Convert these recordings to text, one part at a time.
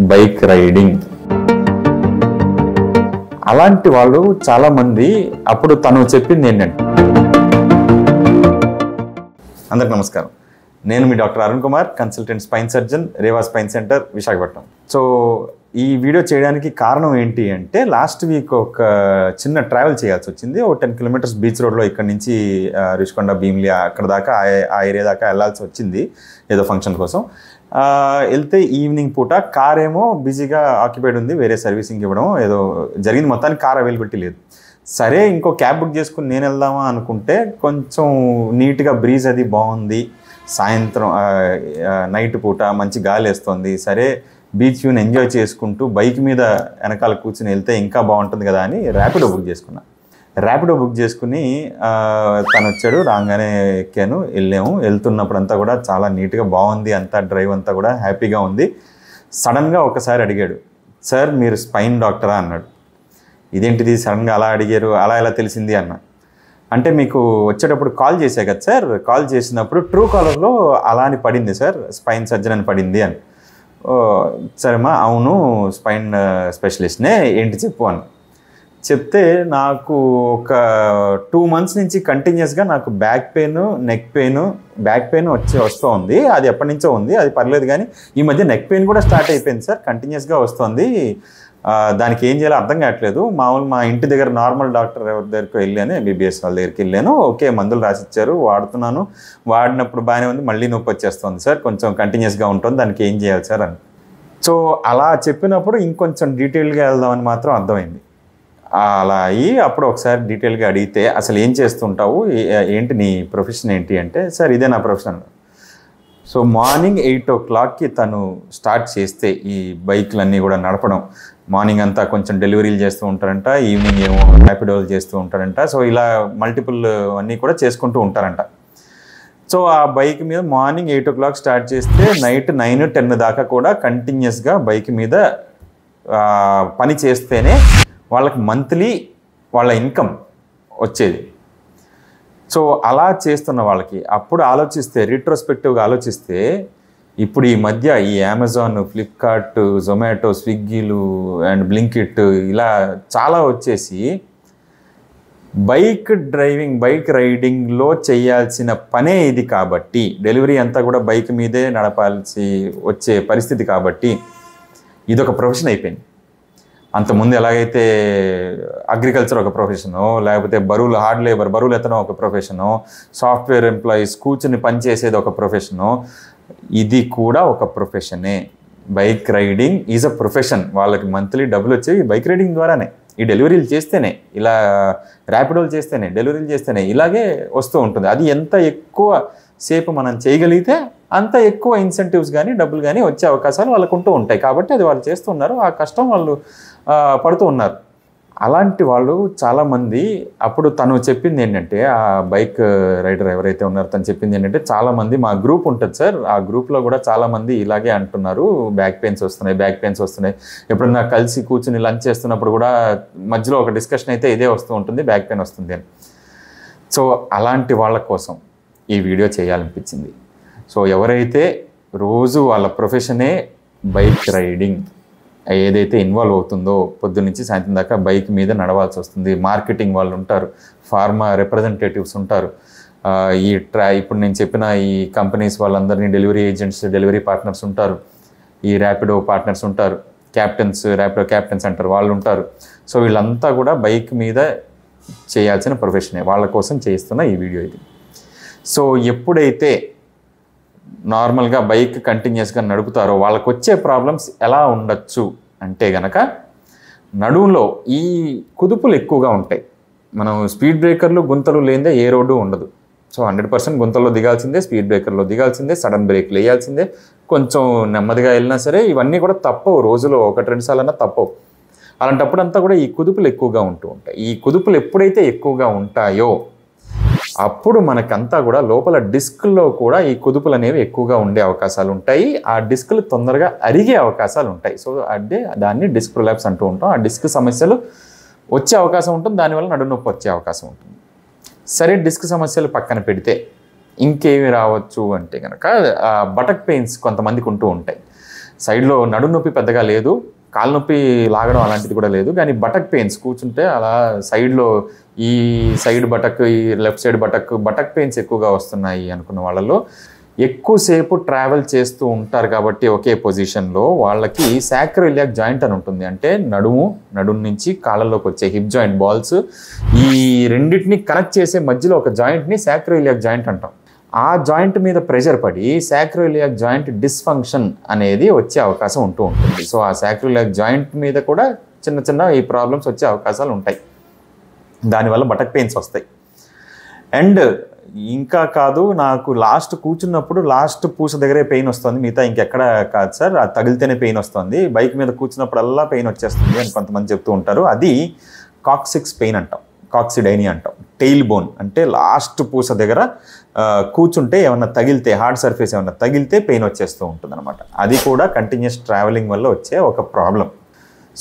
Bike riding. అలాంటి వాళ్ళు చాలా మంది అప్పుడు తను చెప్పింది ఏంటంటే, అందరికి నమస్కారం, నేను మీ doctor Arun Kumar, consultant spine surgeon, Reva spine centre, Visakhapatnam. So ఈ వీడియో చేయడానికి కారణం ఏంటి అంటే, లాస్ట్ వీక్ ఒక చిన్న ట్రావెల్ చేయాల్సి వచ్చింది. ఒక 10 కిలోమీటర్స్ బీచ్ రోడ్లో ఇక్కడ నుంచి రిషికొండ, భీమిలి అక్కడ దాకా ఆ ఏరియా దాకా వెళ్ళాల్సి వచ్చింది ఏదో ఫంక్షన్ కోసం. వెళ్తే ఈవినింగ్ పూట కార్ ఏమో బిజీగా ఆక్యుపైడ్ ఉంది, వేరే సర్వీసింగ్ ఇవ్వడం ఏదో జరిగింది, మొత్తానికి కార్ అవైలబిలిటీ లేదు. సరే ఇంకో క్యాబ్ బుక్ చేసుకుని నేను వెళ్దామా అనుకుంటే, కొంచెం నీట్గా బ్రీజ్ అది బాగుంది, సాయంత్రం నైట్ పూట మంచి గాలి వేస్తుంది, సరే బీచ్ వ్యూని ఎంజాయ్ చేసుకుంటూ బైక్ మీద వెనకాల కూర్చుని వెళ్తే ఇంకా బాగుంటుంది కదా అని ర్యాపిడో బుక్ చేసుకున్నా. ర్యాపిడో బుక్ చేసుకుని తను వచ్చాడు, రాగానే ఎక్కాను, వెళ్ళాము. వెళ్తున్నప్పుడు అంతా కూడా చాలా నీట్గా బాగుంది, అంతా డ్రైవ్ అంతా కూడా హ్యాపీగా ఉంది. సడన్గా ఒకసారి అడిగాడు, సార్ మీరు స్పైన్ డాక్టరా అన్నాడు. ఇదేంటిది సడన్గా అలా అడిగారు, అలా ఎలా తెలిసింది అన్న. అంటే మీకు వచ్చేటప్పుడు కాల్ చేశా కదా సార్, కాల్ చేసినప్పుడు ట్రూ కాలర్లో అలా అని పడింది సార్, స్పైన్ సర్జన్ అని పడింది అని. సరేమ్మా, అవును స్పైన్ స్పెషలిస్ట్నే, ఏంటి చెప్పు అని చెప్తే, నాకు ఒక 2 months నుంచి కంటిన్యూస్గా నాకు back pain, neck pain, back pain వస్తూ ఉంది. అది ఎప్పటి నుంచో ఉంది, అది పర్లేదు, కానీ ఈ మధ్య నెక్ పెయిన్ కూడా స్టార్ట్ అయిపోయింది సార్, కంటిన్యూస్గా వస్తుంది. దానికి ఏం చేయాలో అర్థం కావట్లేదు. మా ఇంటి దగ్గర నార్మల్ డాక్టర్ ఎవరి దగ్గరికి వెళ్ళాను, ఎంబీబీఎస్ వాళ్ళ దగ్గరికి వెళ్ళాను. ఓకే, మందులు రాసిచ్చారు, వాడుతున్నాను, వాడినప్పుడు బాగానే ఉంది, మళ్ళీ నొప్పి వచ్చేస్తుంది సార్, కొంచెం కంటిన్యూస్గా ఉంటుంది, దానికి ఏం చేయాలి సార్ అని. సో అలా చెప్పినప్పుడు ఇంకొంచెం డీటెయిల్గా వెళ్దామని మాత్రం అర్థమైంది. అలా అయ్యి అప్పుడు ఒకసారి డీటెయిల్గా అడిగితే, అసలు ఏం చేస్తుంటావు, ఏంటి నీ ప్రొఫెషన్ ఏంటి అంటే, సార్ ఇదే నా ప్రొఫెషన్. సో మార్నింగ్ 8 o'clockకి తను స్టార్ట్ చేస్తే ఈ బైక్లన్నీ కూడా నడపడం, మార్నింగ్ అంతా కొంచెం డెలివరీలు చేస్తూ ఉంటారంట, ఈవినింగ్ ఏమో ర్యాపిడోలు చేస్తూ ఉంటారంట. సో ఇలా మల్టిపుల్ అన్నీ కూడా చేసుకుంటూ ఉంటారంట. సో ఆ బైక్ మీద మార్నింగ్ 8 o'clock స్టార్ట్ చేస్తే నైట్ 9, 10 దాకా కూడా కంటిన్యూస్గా బైక్ మీద పని చేస్తేనే వాళ్ళకి మంత్లీ వాళ్ళ ఇన్కమ్ వచ్చేది. సో అలా చేస్తున్న వాళ్ళకి అప్పుడు ఆలోచిస్తే, రిట్రోస్పెక్టివ్గా ఆలోచిస్తే, ఇప్పుడు ఈ మధ్య ఈ అమెజాన్, ఫ్లిప్కార్ట్, జొమాటో, స్విగ్గీలు అండ్ బ్లింకిట్ ఇలా చాలా వచ్చేసి బైక్ డ్రైవింగ్, బైక్ రైడింగ్లో చేయాల్సిన పనే ఇది కాబట్టి, డెలివరీ అంతా కూడా బైక్ మీదే నడపాల్సి వచ్చే పరిస్థితి కాబట్టి ఇదొక ప్రొఫెషన్ అయిపోయింది. అంతకుముందు ఎలాగైతే అగ్రికల్చర్ ఒక ప్రొఫెషను, లేకపోతే బరువులు, హార్డ్ లేబర్, బరువులు ఎత్తడం ఒక ప్రొఫెషను, సాఫ్ట్వేర్ ఎంప్లాయీస్ కూర్చుని పనిచేసేది ఒక ప్రొఫెషను, ఇది కూడా ఒక ప్రొఫెషనే. Bike riding is a profession. వాళ్ళకి మంత్లీ డబ్బులు వచ్చేవి బైక్ రైడింగ్ ద్వారానే. ఈ డెలివరీలు చేస్తేనే, ఇలా ర్యాపిడోలు చేస్తేనే, డెలివరీలు చేస్తేనే ఇలాగే వస్తూ ఉంటుంది. అది ఎంత ఎక్కువ సేపు మనం చేయగలిగితే అంత ఎక్కువ ఇన్సెంటివ్స్ కానీ డబ్బులు కానీ వచ్చే అవకాశాలు వాళ్ళకు ఉంటూ ఉంటాయి. కాబట్టి అది వాళ్ళు చేస్తున్నారు, ఆ కష్టం వాళ్ళు పడుతూ ఉన్నారు. అలాంటి వాళ్ళు చాలామంది అప్పుడు తను చెప్పింది ఏంటంటే, ఆ బైక్ రైడర్ ఎవరైతే ఉన్నారో తను చెప్పింది ఏంటంటే, చాలామంది మా గ్రూప్ ఉంటుంది సార్, ఆ గ్రూప్లో కూడా చాలామంది ఇలాగే అంటున్నారు, బ్యాక్ పెయిన్స్ వస్తున్నాయి. ఎప్పుడన్నా కలిసి కూర్చుని లంచ్ చేస్తున్నప్పుడు కూడా మధ్యలో ఒక డిస్కషన్ అయితే ఇదే వస్తూ ఉంటుంది, బ్యాక్ పెయిన్ వస్తుంది అని. సో అలాంటి వాళ్ళ కోసం ఈ వీడియో చేయాలనిపించింది. సో ఎవరైతే రోజు వాళ్ళ ప్రొఫెషనే బైక్ రైడింగ్ ఏదైతే ఇన్వాల్వ్ అవుతుందో, పొద్దున్నుంచి సాయంత్రం దాకా బైక్ మీద నడవాల్సి వస్తుంది, మార్కెటింగ్ వాళ్ళు ఉంటారు, ఫార్మా రిప్రజెంటేటివ్స్ ఉంటారు, ఇప్పుడు నేను చెప్పిన ఈ కంపెనీస్ వాళ్ళందరినీ డెలివరీ ఏజెంట్స్, డెలివరీ పార్ట్నర్స్ ఉంటారు, ఈ ర్యాపిడో పార్ట్నర్స్ ఉంటారు, క్యాప్టెన్స్, ర్యాపిడో క్యాప్టెన్స్ అంటారు, వాళ్ళు ఉంటారు. సో వీళ్ళంతా కూడా బైక్ మీద చేయాల్సిన ప్రొఫెషనే, వాళ్ళ కోసం చేస్తున్న ఈ వీడియో ఇది. సో ఎప్పుడైతే నార్మల్గా బైక్ కంటిన్యూస్గా నడుపుతారో వాళ్ళకు వచ్చే ప్రాబ్లమ్స్ ఎలా ఉండొచ్చు అంటే గనక, నడువులో ఈ కుదుపులు ఎక్కువగా ఉంటాయి. మనం స్పీడ్ బ్రేకర్లు, గుంతలు లేనిదే ఏ రోడ్డు ఉండదు. సో 100% గుంతల్లో దిగాల్సిందే, స్పీడ్ బ్రేకర్లో దిగాల్సిందే, సడన్ బ్రేక్లు వేయాల్సిందే, కొంచెం నెమ్మదిగా వెళ్ళినా సరే ఇవన్నీ కూడా తప్పవు, రోజులో 1-2 సార్లన్నా తప్పవు. అలాంటప్పుడు అంతా కూడా ఈ కుదుపులు ఎక్కువగా ఉంటూ ఉంటాయి. ఈ కుదుపులు ఎప్పుడైతే ఎక్కువగా ఉంటాయో అప్పుడు మనకంతా కూడా లోపల డిస్క్లో కూడా ఈ కుదుపులు అనేవి ఎక్కువగా ఉండే అవకాశాలు ఉంటాయి. ఆ డిస్క్లు తొందరగా అరిగే అవకాశాలు ఉంటాయి. సో అంటే దాన్ని డిస్క్ ప్రొలాప్స్ అంటూ ఉంటాం. ఆ డిస్క్ సమస్యలు వచ్చే అవకాశం ఉంటుంది, దానివల్ల నడునొప్పి వచ్చే అవకాశం ఉంటుంది. సరే, డిస్క్ సమస్యలు పక్కన పెడితే ఇంకేమి రావచ్చు అంటే కనుక బటక్ పెయిన్స్ కొంతమందికి ఉంటూ ఉంటాయి. సైడ్లో నడుము నొప్పి పెద్దగా లేదు, కాలు నొప్పి లాగడం అలాంటిది కూడా లేదు, కానీ బటక్ పెయిన్స్ కూర్చుంటే అలా సైడ్లో ఈ సైడ్ బటక్, ఈ లెఫ్ట్ సైడ్ బటక్ పెయిన్స్ ఎక్కువగా వస్తున్నాయి అనుకున్న వాళ్ళలో ఎక్కువసేపు ట్రావెల్ చేస్తూ ఉంటారు కాబట్టి ఒకే పొజిషన్లో వాళ్ళకి సాక్రోయిలియాక్ జాయింట్ అని ఉంటుంది. అంటే నడుము నుంచి కాళ్ళలోకి వచ్చే హిప్ జాయింట్ బాల్స్, ఈ రెండింటిని కనెక్ట్ చేసే మధ్యలో ఒక జాయింట్ని సాక్రోయిలియాక్ జాయింట్ అంటాం. ఆ జాయింట్ మీద ప్రెషర్ పడి సాక్రోయిలియాక్ జాయింట్ డిస్ఫంక్షన్ అనేది వచ్చే అవకాశం ఉంటుంది. సో ఆ సాక్రోయిలియాక్ జాయింట్ మీద కూడా చిన్న ఈ ప్రాబ్లమ్స్ వచ్చే అవకాశాలు ఉంటాయి. దానివల్ల బటక్ పెయిన్స్ వస్తాయి. అండ్ ఇంకా కాదు, నాకు లాస్ట్ కూర్చున్నప్పుడు లాస్ట్ పూస దగ్గరే పెయిన్ వస్తుంది, మిగతా ఇంకెక్కడ కాదు సార్, అది తగిలితేనే పెయిన్ వస్తుంది, బైక్ మీద కూర్చున్నప్పుడల్లా పెయిన్ వచ్చేస్తుంది అని కొంతమంది చెప్తూ ఉంటారు. అది కాక్సిక్స్ పెయిన్ అంటాం, కాక్సిడైనియా అంటాం. టెయిల్ బోన్ అంటే లాస్ట్ పూస దగ్గర కూర్చుంటే ఏమన్నా తగిలితే, హార్డ్ సర్ఫేస్ ఏమన్నా తగిలితే పెయిన్ వచ్చేస్తూ ఉంటుంది అనమాట. అది కూడా కంటిన్యూస్ ట్రావెలింగ్ వల్ల వచ్చే ఒక ప్రాబ్లం.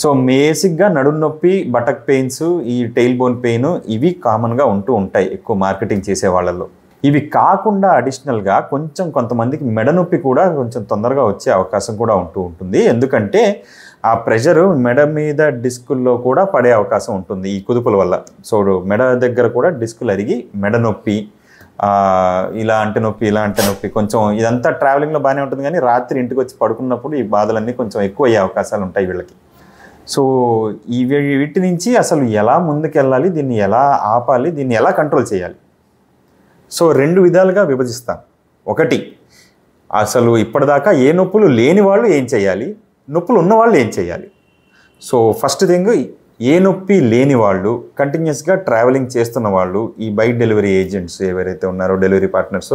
సో బేసిక్గా నడుము నొప్పి, బటక్ పెయిన్స్, ఈ టెయిల్ బోన్ పెయిన్ ఇవి కామన్గా ఉంటూ ఉంటాయి ఎక్కువ మార్కెటింగ్ చేసే వాళ్ళల్లో. ఇవి కాకుండా అడిషనల్గా కొంతమందికి మెడ నొప్పి కూడా కొంచెం తొందరగా వచ్చే అవకాశం కూడా ఉంటుంది. ఎందుకంటే ఆ ప్రెషరు మెడ మీద డిస్కుల్లో కూడా పడే అవకాశం ఉంటుంది ఈ కుదుపుల వల్ల. సో మెడ దగ్గర కూడా డిస్కులు అరిగి మెడ నొప్పి, ఇలా అంటే నొప్పి కొంచెం ఇదంతా ట్రావెలింగ్లో బాగానే ఉంటుంది, కానీ రాత్రి ఇంటికి వచ్చి పడుకున్నప్పుడు ఈ బాధలన్నీ కొంచెం ఎక్కువ అయ్యే అవకాశాలు ఉంటాయి వీళ్ళకి. సో వీటి నుంచి అసలు ఎలా ముందుకెళ్ళాలి, దీన్ని ఎలా ఆపాలి, దీన్ని ఎలా కంట్రోల్ చేయాలి? సో 2 విధాలుగా విభజిస్తాం. ఒకటి, అసలు ఇప్పటిదాకా ఏ నొప్పులు లేని వాళ్ళు ఏం చేయాలి, నొప్పులు ఉన్నవాళ్ళు ఏం చేయాలి. సో ఫస్ట్ థింగ్, ఏ నొప్పి లేని వాళ్ళు, కంటిన్యూస్గా ట్రావెలింగ్ చేస్తున్న వాళ్ళు, ఈ బైక్ డెలివరీ ఏజెంట్స్ ఎవరైతే ఉన్నారో, డెలివరీ పార్ట్నర్స్,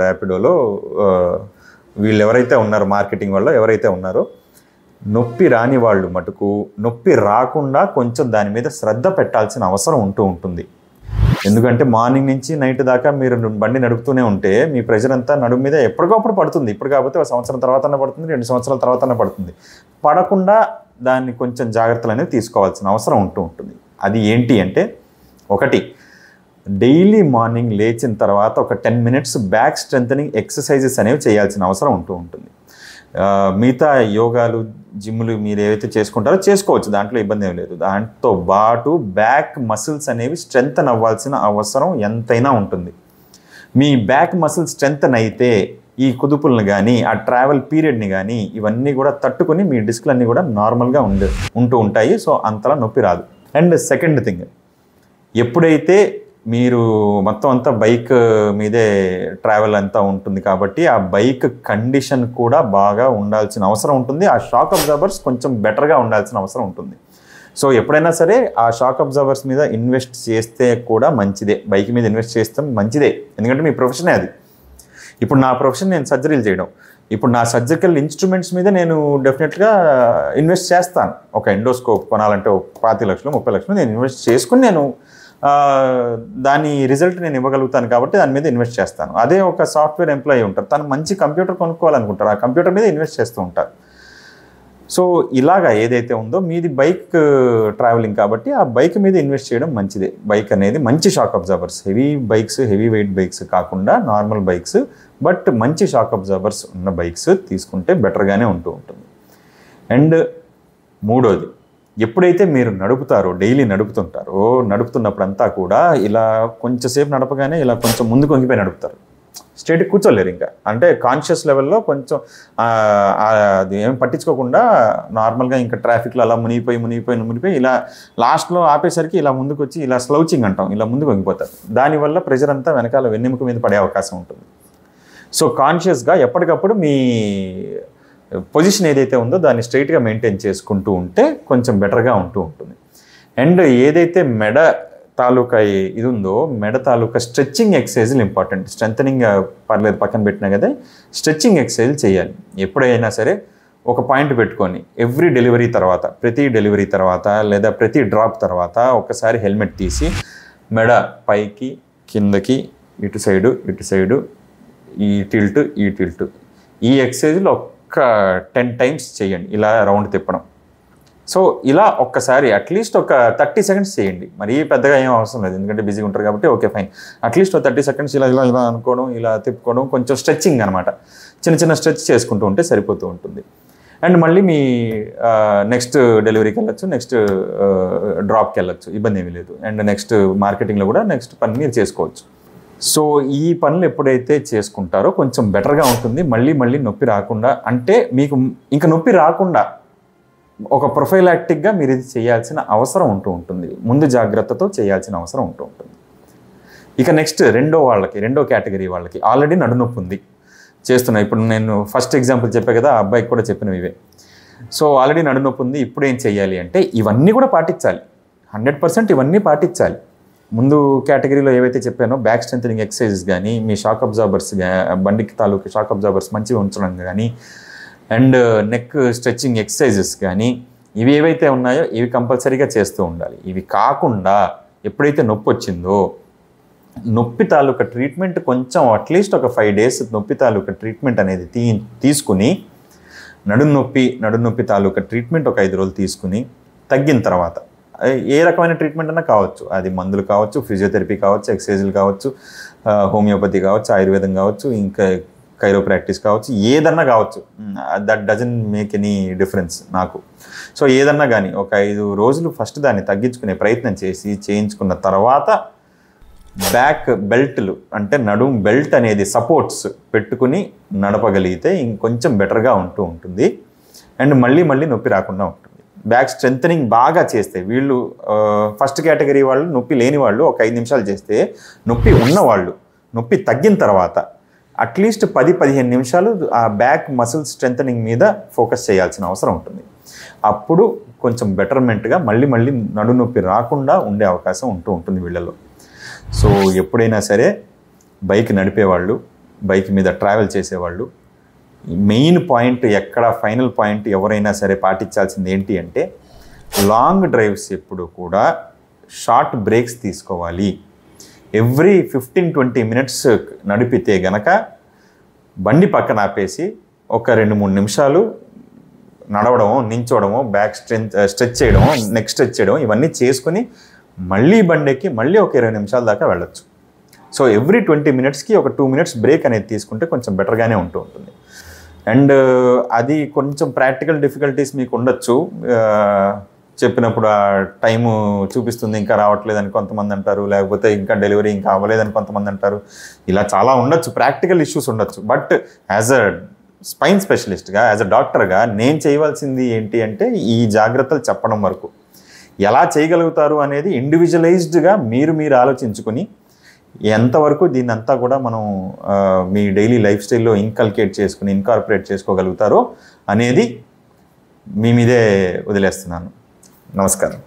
ర్యాపిడోలో వీళ్ళు ఎవరైతే ఉన్నారో, మార్కెటింగ్ వాళ్ళు ఎవరైతే ఉన్నారో, నొప్పి రాని వాళ్ళు మటుకు నొప్పి రాకుండా కొంచెం దాని మీద శ్రద్ధ పెట్టాల్సిన అవసరం ఉంటుంది. ఎందుకంటే మార్నింగ్ నుంచి నైట్ దాకా మీరు బండి నడుపుతూనే ఉంటే మీ ప్రెషర్ అంతా నడుము మీద ఎప్పటికప్పుడు పడుతుంది. ఇప్పుడు కాకపోతే 1 సంవత్సరం తర్వాతనే పడుతుంది, 2 సంవత్సరాల తర్వాతనే పడుతుంది. పడకుండా దాన్ని కొంచెం జాగ్రత్తలు అనేవి తీసుకోవాల్సిన అవసరం ఉంటుంది. అది ఏంటి అంటే, ఒకటి, డైలీ మార్నింగ్ లేచిన తర్వాత ఒక 10 minutes బ్యాక్ స్ట్రెంథనింగ్ ఎక్సర్సైజెస్ అనేవి చేయాల్సిన అవసరం ఉంటుంది. మిగతా యోగాలు, జిమ్లు మీరు ఏవైతే చేసుకుంటారో చేసుకోవచ్చు, దాంట్లో ఇబ్బంది ఏం లేదు. దాంతో పాటు బ్యాక్ మసిల్స్ అనేవి స్ట్రెంథన్ అవ్వాల్సిన అవసరం ఎంతైనా ఉంటుంది. మీ బ్యాక్ మసిల్ స్ట్రెంథన్ అయితే ఈ కుదుపులను కానీ, ఆ ట్రావెల్ పీరియడ్ని కానీ ఇవన్నీ కూడా తట్టుకొని మీ డిస్క్లన్నీ కూడా నార్మల్గా ఉంటూ ఉంటాయి. సో అంతలా నొప్పి రాదు. అండ్ సెకండ్ థింగ్, ఎప్పుడైతే మీరు మొత్తం అంతా బైక్ మీదే ట్రావెల్ అంతా ఉంటుంది కాబట్టి ఆ బైక్ కండిషన్ కూడా బాగా ఉండాల్సిన అవసరం ఉంటుంది. ఆ షాక్ అబ్జార్బర్స్ కొంచెం బెటర్గా ఉండాల్సిన అవసరం ఉంటుంది. సో ఎప్పుడైనా సరే ఆ షాక్ అబ్జార్బర్స్ మీద ఇన్వెస్ట్ చేస్తే కూడా మంచిదే, బైక్ మీద ఇన్వెస్ట్ చేస్తే మంచిదే. ఎందుకంటే మీ ప్రొఫెషనే అది. ఇప్పుడు నా ప్రొఫెషన్ నేను సర్జరీలు చేయడం. ఇప్పుడు నా సర్జికల్ ఇన్స్ట్రుమెంట్స్ మీద నేను డెఫినెట్గా ఇన్వెస్ట్ చేస్తాను. ఒక ఎండోస్కోప్ కొనాలంటే 25 లక్షలు 30 లక్షలు నేను ఇన్వెస్ట్ చేసుకుని నేను దాని రిజల్ట్ నేను ఇవ్వగలుగుతాను కాబట్టి దాని మీద ఇన్వెస్ట్ చేస్తాను. అదే ఒక సాఫ్ట్వేర్ ఎంప్లాయీ ఉంటారు, తను మంచి కంప్యూటర్ కొనుక్కోవాలనుకుంటారు, ఆ కంప్యూటర్ మీద ఇన్వెస్ట్ చేస్తూ ఉంటారు. సో ఇలాగా ఏదైతే ఉందో మీది బైక్ ట్రావెలింగ్ కాబట్టి ఆ బైక్ మీద ఇన్వెస్ట్ చేయడం మంచిదే. బైక్ అనేది మంచి shock absorbers, heavy bikes, heavy weight bikes కాకుండా నార్మల్ బైక్స్, బట్ మంచి షాక్ అబ్జార్బర్స్ ఉన్న బైక్స్ తీసుకుంటే బెటర్గానే ఉంటుంది. అండ్ మూడోది, ఎప్పుడైతే మీరు నడుపుతారో, డైలీ నడుపుతున్నప్పుడంతా కూడా ఇలా కొంచెంసేపు నడపగానే ఇలా కొంచెం ముందుకు వంగిపోయి నడుపుతారు, స్ట్రైట్గా కూర్చోలేరు. ఇంకా అంటే కాన్షియస్ లెవెల్లో కొంచెం అది ఏం పట్టించుకోకుండా నార్మల్గా ఇంకా ట్రాఫిక్లో అలా మునిగిపోయి ఇలా లాస్ట్లో ఆపేసరికి ఇలా ముందుకు వచ్చి ఇలా స్లౌచింగ్ అంటాం, ఇలా ముందుకు వంగిపోతారు. దానివల్ల ప్రెషర్ అంతా వెనకాల వెన్నెముక మీద పడే అవకాశం ఉంటుంది. సో కాన్షియస్గా ఎప్పటికప్పుడు మీ పొజిషన్ ఏదైతే ఉందో దాన్ని స్ట్రైట్గా మెయింటైన్ చేసుకుంటూ ఉంటే కొంచెం బెటర్గా ఉంటుంది. అండ్ ఏదైతే మెడ తాలూకా ఇది ఉందో, మెడ తాలూకా స్ట్రెచ్చింగ్ ఎక్సర్సైజులు ఇంపార్టెంట్. స్ట్రెంథనింగ్ పర్లేదు పక్కన పెట్టినా కదా, స్ట్రెచ్చింగ్ ఎక్సర్సైజ్ చేయాలి. ఎప్పుడైనా సరే ఒక పాయింట్ పెట్టుకొని ప్రతి డెలివరీ తర్వాత లేదా ప్రతి డ్రాప్ తర్వాత ఒకసారి హెల్మెట్ తీసి మెడ పైకి కిందకి ఇటు సైడు ఈ టిల్ట్ ఈ ఎక్సర్సైజ్లో ఒక 10 times చేయండి, ఇలా రౌండ్ తిప్పడం. సో ఇలా ఒక్కసారి అట్లీస్ట్ ఒక 30 seconds చేయండి. మరీ పెద్దగా ఏం అవసరం లేదు, ఎందుకంటే బిజీగా ఉంటారు కాబట్టి ఓకే ఫైన్. అట్లీస్ట్ ఒక 30 seconds ఇలా అనుకోవడం, ఇలా తిప్పుకోవడం, కొంచెం స్ట్రెచ్చింగ్ అనమాట చిన్న చిన్న స్ట్రెచ్ చేసుకుంటూ ఉంటే సరిపోతూ ఉంటుంది. అండ్ మళ్ళీ మీ నెక్స్ట్ డెలివరీకి వెళ్ళచ్చు, నెక్స్ట్ డ్రాప్కి వెళ్ళచ్చు, ఇబ్బంది ఏమీ లేదు. అండ్ నెక్స్ట్ మార్కెటింగ్లో కూడా నెక్స్ట్ పని మీరు చేసుకోవచ్చు. సో ఈ పనులు ఎప్పుడైతే చేసుకుంటారో కొంచెం బెటర్గా ఉంటుంది. మళ్ళీ నొప్పి రాకుండా, అంటే మీకు ఇంకా నొప్పి రాకుండా ఒక ప్రొఫైలాక్టిక్గా మీరు ఇది చేయాల్సిన అవసరం ఉంటుంది. ముందు జాగ్రత్తతో చేయాల్సిన అవసరం ఉంటుంది. ఇక నెక్స్ట్ రెండో కేటగిరీ వాళ్ళకి ఆల్రెడీ నడునొప్పి ఉంది, చేస్తున్నా. ఇప్పుడు నేను ఫస్ట్ ఎగ్జాంపుల్ చెప్పా కదా, ఆ అబ్బాయికి కూడా చెప్పినవి ఇవే. సో ఆల్రెడీ నడునొప్పి ఉంది, ఇప్పుడు ఏం చేయాలి అంటే ఇవన్నీ కూడా పాటించాలి. 100% ఇవన్నీ పాటించాలి. ముందు కేటగిరీలో ఏవైతే చెప్పానో బ్యాక్ స్ట్రెంథనింగ్ ఎక్సర్సైజెస్ కానీ, మీ షాక్ అబ్జార్బర్స్ బండికి తాలూకు షాక్ అబ్జార్బర్స్ మంచిగా ఉంచడం కానీ, అండ్ నెక్ స్ట్రెచ్చింగ్ ఎక్సర్సైజెస్ కానీ, ఇవి ఏవైతే ఉన్నాయో ఇవి కంపల్సరీగా చేస్తూ ఉండాలి. ఇవి కాకుండా ఎప్పుడైతే నొప్పి వచ్చిందో నొప్పి తాలూకా ట్రీట్మెంట్ కొంచెం అట్లీస్ట్ ఒక 5 days నొప్పి తాలూకా ట్రీట్మెంట్ అనేది తీసుకుని, నడునొప్పి తాలూకా ట్రీట్మెంట్ ఒక 5 రోజులు తీసుకుని తగ్గిన తర్వాత ఏ రకమైన ట్రీట్మెంట్ అన్నా కావచ్చు, అది మందులు కావచ్చు, ఫిజియోథెరపీ కావచ్చు, ఎక్సర్సైజులు కావచ్చు, హోమియోపతి కావచ్చు, ఆయుర్వేదం కావచ్చు, ఇంకా కైరోప్రాక్టీస్ కావచ్చు, ఏదన్నా కావచ్చు. That doesn't make any difference నాకు. సో ఏదన్నా కానీ ఒక 5 రోజులు ఫస్ట్ దాన్ని తగ్గించుకునే ప్రయత్నం చేయించుకున్న తర్వాత బ్యాక్ బెల్ట్లు, అంటే నడుం బెల్ట్ అనేది సపోర్ట్స్ పెట్టుకుని నడపగలిగితే ఇంకొంచెం బెటర్గా ఉంటుంది. అండ్ మళ్ళీ నొప్పి రాకుండా ఉంటుంది. బ్యాక్ స్ట్రెంథనింగ్ బాగా చేస్తే వీళ్ళు ఫస్ట్ కేటగిరీ వాళ్ళు, నొప్పి లేని వాళ్ళు ఒక 5 నిమిషాలు చేస్తే, నొప్పి ఉన్నవాళ్ళు నొప్పి తగ్గిన తర్వాత అట్లీస్ట్ 10-15 నిమిషాలు ఆ బ్యాక్ మసిల్ స్ట్రెంథనింగ్ మీద ఫోకస్ చేయాల్సిన అవసరం ఉంటుంది. అప్పుడు కొంచెం బెటర్మెంట్గా మళ్ళీ నడునొప్పి రాకుండా ఉండే అవకాశం ఉంటుంది వీళ్ళలో. సో ఎప్పుడైనా సరే బైక్ నడిపేవాళ్ళు, బైక్ మీద ట్రావెల్ చేసేవాళ్ళు, మెయిన్ పాయింట్ ఎక్కడ ఫైనల్ పాయింట్ ఎవరైనా సరే పాటించాల్సింది ఏంటి అంటే లాంగ్ డ్రైవ్స్ ఎప్పుడు కూడా షార్ట్ బ్రేక్స్ తీసుకోవాలి. ఎవ్రీ 15-20 minutes నడిపితే గనక బండి పక్కన ఆపేసి ఒక 2-3 నిమిషాలు నడవడమో, నించోవడమో, బ్యాక్ స్ట్రెచ్ చేయడమో, నెక్ స్ట్రెచ్ చేయడం, ఇవన్నీ చేసుకుని మళ్ళీ బండికి మళ్ళీ ఒక 20 నిమిషాల దాకా వెళ్ళచ్చు. సో ఎవ్రీ 20 minutesకి ఒక 2 minutes బ్రేక్ అనేది తీసుకుంటే కొంచెం బెటర్గానే ఉంటుంది. అండ్ అది కొంచెం ప్రాక్టికల్ డిఫికల్టీస్ మీకు ఉండొచ్చు. చెప్పినప్పుడు ఆ టైము చూపిస్తుంది ఇంకా రావట్లేదని కొంతమంది అంటారు, లేకపోతే ఇంకా డెలివరీ ఇంకా అవ్వలేదని కొంతమంది అంటారు. ఇలా చాలా ఉండొచ్చు, ప్రాక్టికల్ ఇష్యూస్ ఉండొచ్చు. బట్ యాజ్ అ స్పైన్ స్పెషలిస్ట్గా, యాజ్ అ డాక్టర్గా నేను చేయవలసింది ఏంటి అంటే ఈ జాగ్రత్తలు చెప్పడం వరకు. ఎలా చేయగలుగుతారు అనేది ఇండివిజువలైజ్డ్గా మీరు ఆలోచించుకొని ఎంతవరకు దీన్నంతా కూడా మనం మీ డైలీ లైఫ్ స్టైల్లో ఇన్కార్పొరేట్ చేసుకోగలుగుతారో అనేది మీ మీదే వదిలేస్తున్నాను. నమస్కారం.